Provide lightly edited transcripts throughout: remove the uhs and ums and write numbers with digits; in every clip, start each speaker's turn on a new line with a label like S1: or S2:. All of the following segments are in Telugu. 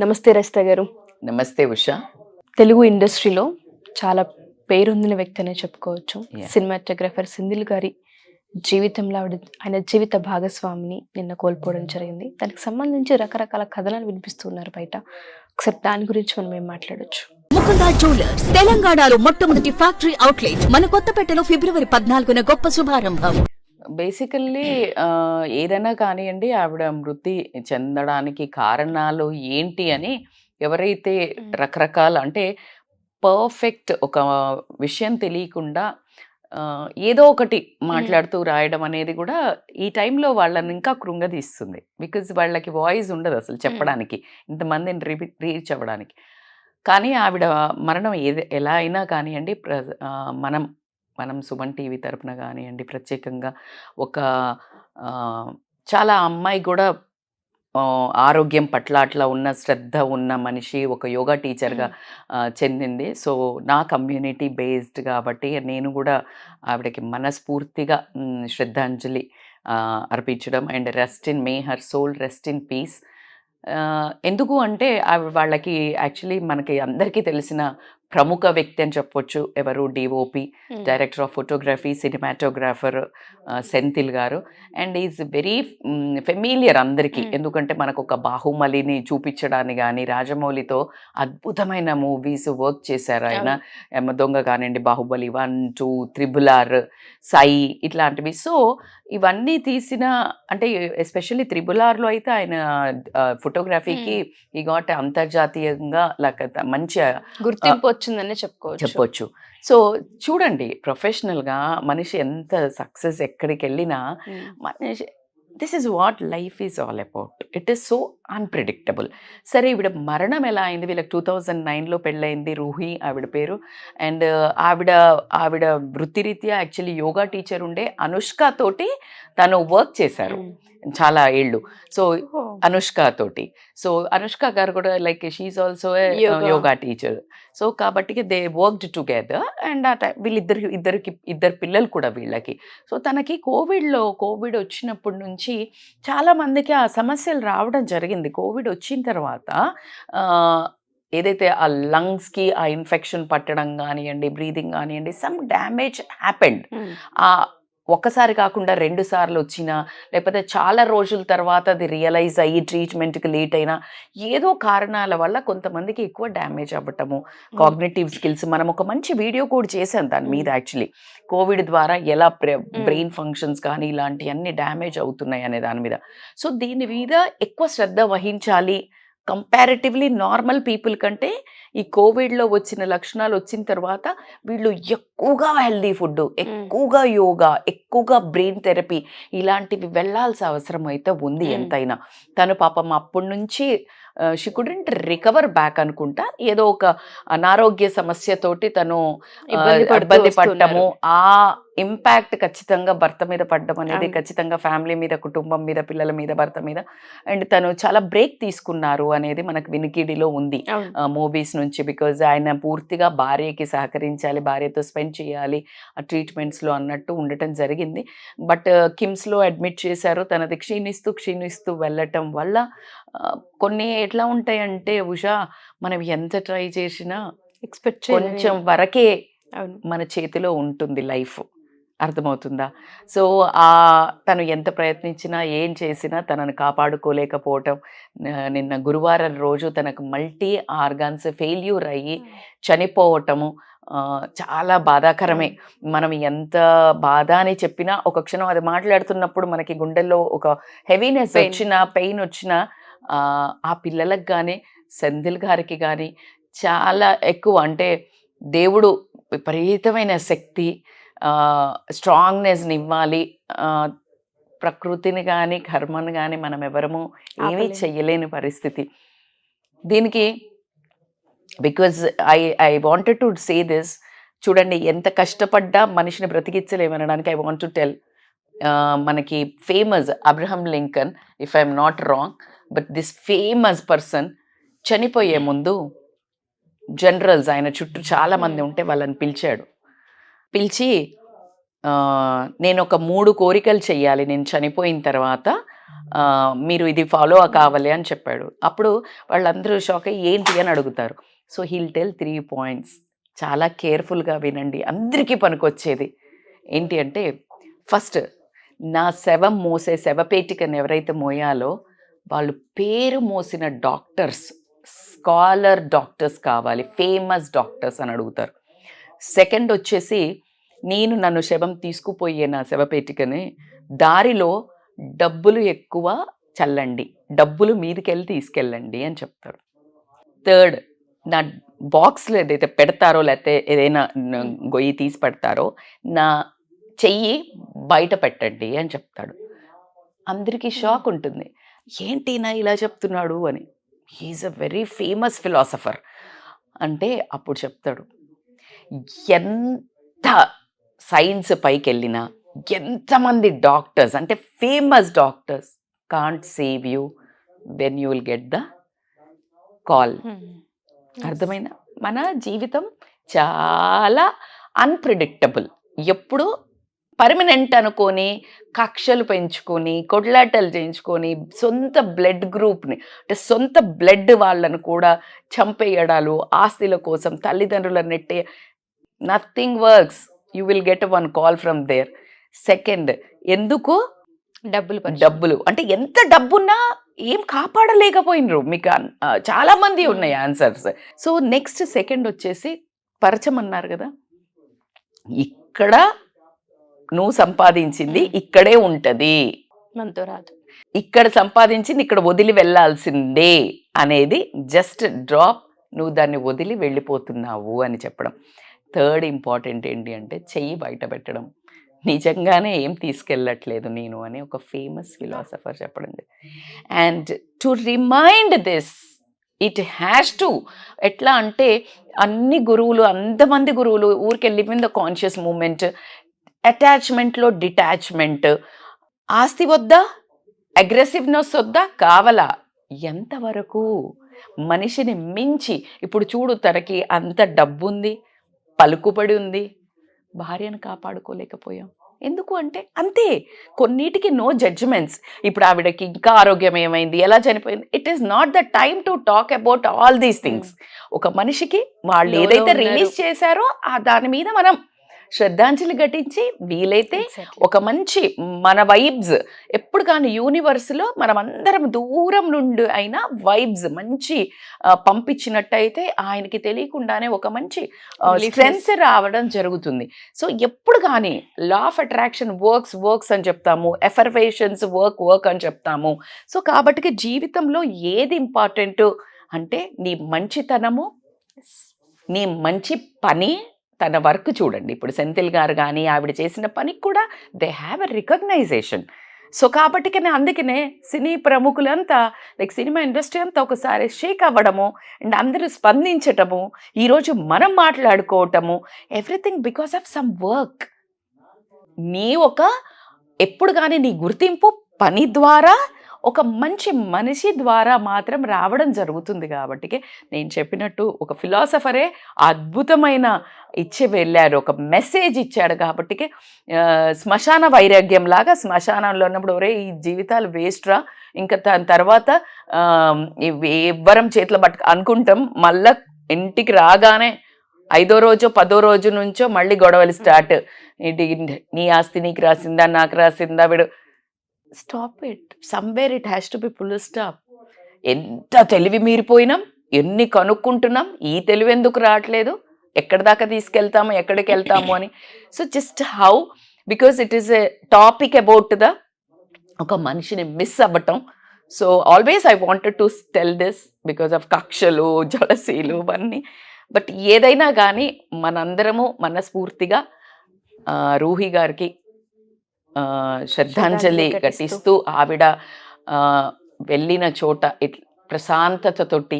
S1: నమస్తే రజిత గారు.
S2: నమస్తే ఉషా.
S1: తెలుగు ఇండస్ట్రీలో చాలా పేరొందిన వ్యక్తి అనే చెప్పుకోవచ్చు.
S2: Yeah.
S1: సినిమాటోగ్రఫర్ సింధిల్ గారి జీవితంలో ఆయన జీవిత భాగస్వామిని నిన్న కోల్పోవడం జరిగింది. దానికి సంబంధించి రకరకాల కథనాలు వినిపిస్తున్నారు బయట. ఒకసారి దాని గురించి మనం ఏం మాట్లాడొచ్చు?
S3: ముకుంద జ్యువెలర్స్ తెలంగాణలో మొట్టమొదటి ఫ్యాక్టరీ అవుట్లెట్ మన కొత్తపేటలో ఫిబ్రవరి 14న గొప్ప శుభారంభం.
S2: బేసికల్లీ ఏదైనా కానివ్వండి, ఆవిడ మృతి చెందడానికి కారణాలు ఏంటి అని ఎవరైతే రకరకాల అంటే పర్ఫెక్ట్ ఒక విషయం తెలియకుండా ఏదో ఒకటి మాట్లాడుతూ రాయడం అనేది కూడా ఈ టైంలో వాళ్ళని ఇంకా కృంగదీస్తుంది. బికాజ్ వాళ్ళకి వాయిస్ ఉండదు అసలు చెప్పడానికి, ఇంతమందిని రీచ్ అవ్వడానికి. కానీ ఆవిడ మరణం ఎలా అయినా కానివ్వండి, మనం సుమన్ టీవీ తరపున కానివ్వండి, ప్రత్యేకంగా ఒక చాలా అమ్మాయి కూడా ఆరోగ్యం పట్ల అట్లా ఉన్న శ్రద్ధ ఉన్న మనిషి, ఒక యోగా టీచర్గా చెందింది. సో నా కమ్యూనిటీ బేస్డ్ కాబట్టి నేను కూడా ఆవిడకి మనస్ఫూర్తిగా శ్రద్ధాంజలి అర్పించడం. And rest in may her soul rest in peace. ఎందుకు అంటే వాళ్ళకి యాక్చువల్లీ మనకి అందరికీ తెలిసిన ప్రముఖ వ్యక్తి అని చెప్పొచ్చు. ఎవరు? DOP, director of photography, cinematographer Senthil garu. And is very familiar అందరికీ. ఎందుకంటే మనకు ఒక బాహుబలిని చూపించడానికి కానీ, రాజమౌళితో అద్భుతమైన మూవీస్ వర్క్ చేశారు ఆయన. దొంగ కానివ్వండి, బాహుబలి 1, 2, RRR, సాయి ఇట్లాంటివి. సో ఇవన్నీ తీసిన అంటే ఎస్పెషల్లీ RRRలో అయితే ఆయన ఫోటోగ్రఫీకి ఈ గాట్ అంతర్జాతీయంగా మంచి
S1: గుర్తింపు వచ్చిందనే
S2: చెప్పొచ్చు. సో చూడండి, ప్రొఫెషనల్గా మనిషి ఎంత సక్సెస్ ఎక్కడికి వెళ్ళినా మనిషి this is what life is all about. It is so unpredictable. సరే, ఈవిడ మరణం ఎలా అయింది? వీళ్ళకి 2009లో పెళ్ళయింది, రూహి ఆవిడ పేరు. అండ్ ఆవిడ వృత్తిరీత్యా యాక్చువల్లీ యోగా టీచర్ ఉండే. అనుష్క తోటి తను వర్క్ చేశారు చాలా ఏళ్ళు. సో అనుష్క తోటి. సో అనుష్క గారు కూడా like she also yoga teacher. So కాబట్టి దే వర్క్డ్ టుగెదర్. అండ్ ఇద్దరు పిల్లలు కూడా వీళ్ళకి. సో తనకి కోవిడ్ వచ్చినప్పటి నుంచి చాలా మందికి ఆ సమస్యలు రావడం జరిగింది. కోవిడ్ వచ్చిన తర్వాత ఏదైతే ఆ లంగ్స్కి ఆ ఇన్ఫెక్షన్ పట్టడం కానివ్వండి, బ్రీదింగ్ కానివ్వండి, సమ్ డ్యామేజ్ హ్యాపెండ్. ఒక్కసారి కాకుండా 2 సార్లు వచ్చినా, లేకపోతే చాలా రోజుల తర్వాత అది రియలైజ్ అయ్యి ట్రీట్మెంట్కి లేట్ అయినా, ఏదో కారణాల వల్ల కొంతమందికి ఎక్కువ డ్యామేజ్ అవ్వటము. కాగ్నిటివ్ స్కిల్స్ మనం ఒక మంచి వీడియో కూడా చేశాను దాని మీద. యాక్చువల్లీ కోవిడ్ ద్వారా ఎలా బ్రెయిన్ ఫంక్షన్స్ కానీ ఇలాంటివన్నీ డ్యామేజ్ అవుతున్నాయి అనే దాని మీద. సో దీని మీద ఎక్కువ శ్రద్ధ వహించాలి. కంపారిటివ్లీ నార్మల్ పీపుల్ కంటే ఈ కోవిడ్లో వచ్చిన లక్షణాలు వచ్చిన తర్వాత వీళ్ళు ఎక్కువగా హెల్దీ ఫుడ్, ఎక్కువగా యోగా, ఎక్కువగా బ్రెయిన్ థెరపీ ఇలాంటివి వెళ్ళాల్సిన అవసరం అయితే ఉంది ఎంతైనా. తను పాపం అప్పటి నుంచి షీ కుడెంట్ రికవర్ బ్యాక్ అనుకుంటా. ఏదో ఒక అనారోగ్య సమస్యతోటి తను ఇబ్బంది పడ్డము. ఆ ఇంపాక్ట్ ఖచ్చితంగా భర్త మీద పడ్డం అనేది ఖచ్చితంగా ఫ్యామిలీ మీద, కుటుంబం మీద, పిల్లల మీద, భర్త మీద. అండ్ తను చాలా బ్రేక్ తీసుకున్నారు అనేది మనకు వినికిడిలో ఉంది మూవీస్ నుంచి. బికాజ్ ఆయన పూర్తిగా భార్యకి సహకరించాలి, భార్యతో స్పెండ్ చేయాలి ఆ ట్రీట్మెంట్స్లో అన్నట్టు ఉండటం జరిగింది. బట్ కిమ్స్లో అడ్మిట్ చేశారు. తనది క్షీణిస్తూ వెళ్ళటం వల్ల కొన్ని ఎట్లా ఉంటాయంటే ఉషా, మనం ఎంత ట్రై చేసినా కొంచెం వరకే మన చేతిలో ఉంటుంది లైఫ్. అర్థమవుతుందా? సో తను ఎంత ప్రయత్నించినా, ఏం చేసినా తనను కాపాడుకోలేకపోవటం. నిన్న గురువారం రోజు తనకు మల్టీ ఆర్గాన్స్ ఫెయిల్యూర్ అయ్యి చనిపోవటము చాలా బాధాకరమే. మనం ఎంత బాధ అని చెప్పినా ఒక క్షణం అది మాట్లాడుతున్నప్పుడు మనకి గుండెల్లో ఒక హెవీనెస్ వచ్చినా, పెయిన్ వచ్చినా ఆ పిల్లలకు కానీ, సెంధిల్ గారికి కానీ చాలా ఎక్కువ అంటే దేవుడు విపరీతమైన శక్తి, స్ట్రాంగ్నెస్ని ఇవ్వాలి. ప్రకృతిని కానీ, కర్మను కానీ మనం ఎవరము ఏమీ చెయ్యలేని పరిస్థితి దీనికి. Because I wanted to say this. చూడండి, ఎంత కష్టపడ్డా మనిషిని బ్రతికించలేమనడానికి ఐ వాంట్ టు టెల్. మనకి famous Abraham Lincoln, if I'm not wrong, but this famous person చనిపోయే ముందు జనరల్స్ ఆయన చుట్టూ చాలా మంది ఉంటే వాళ్ళని పిలిచి నేను ఒక 3 కోరికలు చెయ్యాలి నేను చనిపోయిన తర్వాత, మీరు ఇది ఫాలో కావాలి అని చెప్పాడు. అప్పుడు వాళ్ళందరూ షాక్ అయ్యి ఏంటి అని అడుగుతారు. So heal tell 3 points. చాలా కేర్ఫుల్గా వినండి, అందరికీ పనికొచ్చేది. ఏంటి అంటే, ఫస్ట్, నా శవం మోసే శవపేటికను ఎవరైతే మోయాలో వాళ్ళు పేరు మోసిన డాక్టర్స్, స్కాలర్ డాక్టర్స్ కావాలి, ఫేమస్ డాక్టర్స్ అని అడుగుతారు. సెకండ్ వచ్చేసి, నన్ను శవం తీసుకుపోయే నా శవపేటికని దారిలో డబ్బులు ఎక్కువ చల్లండి, డబ్బులు మీదికెళ్ళి తీసుకెళ్ళండి అని చెప్తారు. థర్డ్, నా బాక్స్లో ఏదైతే పెడతారో లేకపోతే ఏదైనా గొయ్యి తీసి పెడతారో నా చెయ్యి బయట పెట్టండి అని చెప్తాడు. అందరికీ షాక్ ఉంటుంది, ఏంటి నా ఇలా చెప్తున్నాడు అని. He's a very famous philosopher అంటే అప్పుడు చెప్తాడు, ఎంత సైన్స్ పైకి వెళ్ళినా, ఎంతమంది డాక్టర్స్ అంటే famous doctors can't save you when you will get the call. అర్థమైనా? మన జీవితం చాలా అన్ప్రిడిక్టబుల్. ఎప్పుడు పర్మనెంట్ అనుకొని కక్షలు పెంచుకొని కొట్లాటలు చేయించుకొని సొంత బ్లడ్ గ్రూప్ని అంటే సొంత బ్లడ్ వాళ్ళను కూడా చంపేయడాలు, ఆస్తుల కోసం తల్లిదండ్రులను నెట్టే, nothing works. You will get 1 call from there. Second, ఎందుకు? డబ్బులు అంటే ఎంత డబ్బున్నా ఏం కాపాడలేకపోయినరు. మీకు చాలా మంది ఉన్నాయి ఆన్సర్స్. సో నెక్స్ట్ సెకండ్ వచ్చేసి పరచమన్నారు కదా, ఇక్కడ నువ్వు సంపాదించింది ఇక్కడే ఉంటుంది,
S1: మనతో రాదు,
S2: ఇక్కడ సంపాదించింది ఇక్కడ వదిలి వెళ్ళాల్సిందే అనేది జస్ట్ డ్రాప్, నువ్వు దాన్ని వదిలి వెళ్ళిపోతున్నావు అని చెప్పడం. థర్డ్ ఇంపార్టెంట్ ఏంటి అంటే, చెయ్యి బయట పెట్టడం. నిజంగానే ఏం తీసుకెళ్ళట్లేదు నేను అని ఒక ఫేమస్ ఫిలాసఫర్ చెప్పడం. And to remind this, it has to, ఎట్లా అంటే అన్ని గురువులు, అంతమంది గురువులు ఊరికే live in the conscious moment, అటాచ్మెంట్లో డిటాచ్మెంట్, ఆస్తి వద్దా, అగ్రెసివ్నెస్ వద్దా, కావాలా, ఎంతవరకు మనిషిని మించి. ఇప్పుడు చూడు, తనకి అంత డబ్బు ఉంది, పలుకుబడి ఉంది, భార్యను కాపాడుకోలేకపోయాం. ఎందుకు అంటే అంతే, కొన్నిటికి నో జడ్జిమెంట్స్. ఇప్పుడు ఆవిడకి ఇంకా ఆరోగ్యం ఏమైంది, ఎలా చనిపోయింది, it is not the time to talk about all these things. ఒక మనిషికి వాళ్ళు ఏదైతే రిలీజ్ చేశారో దాని మీద మనం శ్రద్ధాంజలి ఘటించి వీలైతే ఒక మంచి మన వైబ్స్ ఎప్పుడు కానీ యూనివర్స్లో మనం అందరం దూరం నుండి అయినా వైబ్స్ మంచి పంపించినట్టయితే ఆయనకి తెలియకుండానే ఒక మంచి స్ట్రెంగ్త్ రావడం జరుగుతుంది. సో ఎప్పుడు కానీ లా ఆఫ్ అట్రాక్షన్ వర్క్స్ అని చెప్తాము, ఎఫర్వేషన్స్ వర్క్ అని చెప్తాము. సో కాబట్టి జీవితంలో ఏది ఇంపార్టెంట్ అంటే నీ మంచితనము, నీ మంచి పని, తన వర్క్ చూడండి. ఇప్పుడు సెంథిల్ గారు కానీ ఆవిడ చేసిన పనికి కూడా they have a recognition. So కాబట్టి అందుకనే సినీ ప్రముఖులంతా లైక్ సినిమా ఇండస్ట్రీ అంతా ఒకసారి షేక్ అవ్వడము అండ్ అందరూ స్పందించటము, ఈరోజు మనం మాట్లాడుకోవటము, everything because of some work. నీ ఎప్పుడు కానీ నీ గుర్తింపు పని ద్వారా, ఒక మంచి మనిషి ద్వారా మాత్రం రావడం జరుగుతుంది. కాబట్టి నేను చెప్పినట్టు ఒక ఫిలాసఫరే అద్భుతమైన ఇచ్చి వెళ్ళారు, ఒక మెసేజ్ ఇచ్చాడు. కాబట్టి శ్మశాన వైరాగ్యం లాగా, శ్మశానంలో ఉన్నప్పుడు ఒరే ఈ జీవితాలు వేస్ట్ రా, ఇంకా దాని తర్వాత ఎవ్వరం చేతిలో అనుకుంటాం, మళ్ళా ఇంటికి రాగానే 5వ రోజో 10వ రోజు నుంచో మళ్ళీ గొడవలు స్టార్ట్. నీ ఆస్తి నీకు రాసిందా, నాకు రాసిందా, వీడు. Stop it, somewhere it has to be full stop. ఎంత తెలివి మీరిపోయినాం, ఎన్ని కనుక్కుంటున్నాం, ఈ తెలివి ఎందుకు రావట్లేదు, ఎక్కడి దాకా తీసుకెళ్తాము, ఎక్కడికి వెళ్తాము అని. So just how, because it is a topic about ఒక మనిషిని మిస్ అవ్వటం. So always I wanted to tell this because of కక్షలు, జలసీలు ఇవన్నీ. బట్ ఏదైనా కానీ మనందరము మనస్ఫూర్తిగా రూహి గారికి శ్రద్ధాంజలి ఘటిస్తూ, ఆవిడ వెళ్ళిన చోట ప్రశాంతతతోటి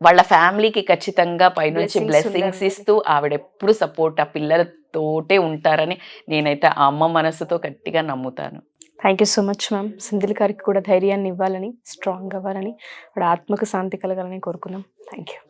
S2: వాళ్ళ ఫ్యామిలీకి ఖచ్చితంగా పైనుంచి బ్లెస్సింగ్స్ ఇస్తూ ఆవిడ ఎప్పుడు సపోర్ట్ ఆ పిల్లలతోటే ఉంటారని నేనైతే ఆ అమ్మ మనసుతో గట్టిగా నమ్ముతాను.
S1: Thank you so much ma'am. Senthil గారికి కూడా ధైర్యాన్ని ఇవ్వాలని, స్ట్రాంగ్ అవ్వాలని, ఆవిడ ఆత్మకు శాంతి కలగాలని కోరుకున్నాం. Thank you.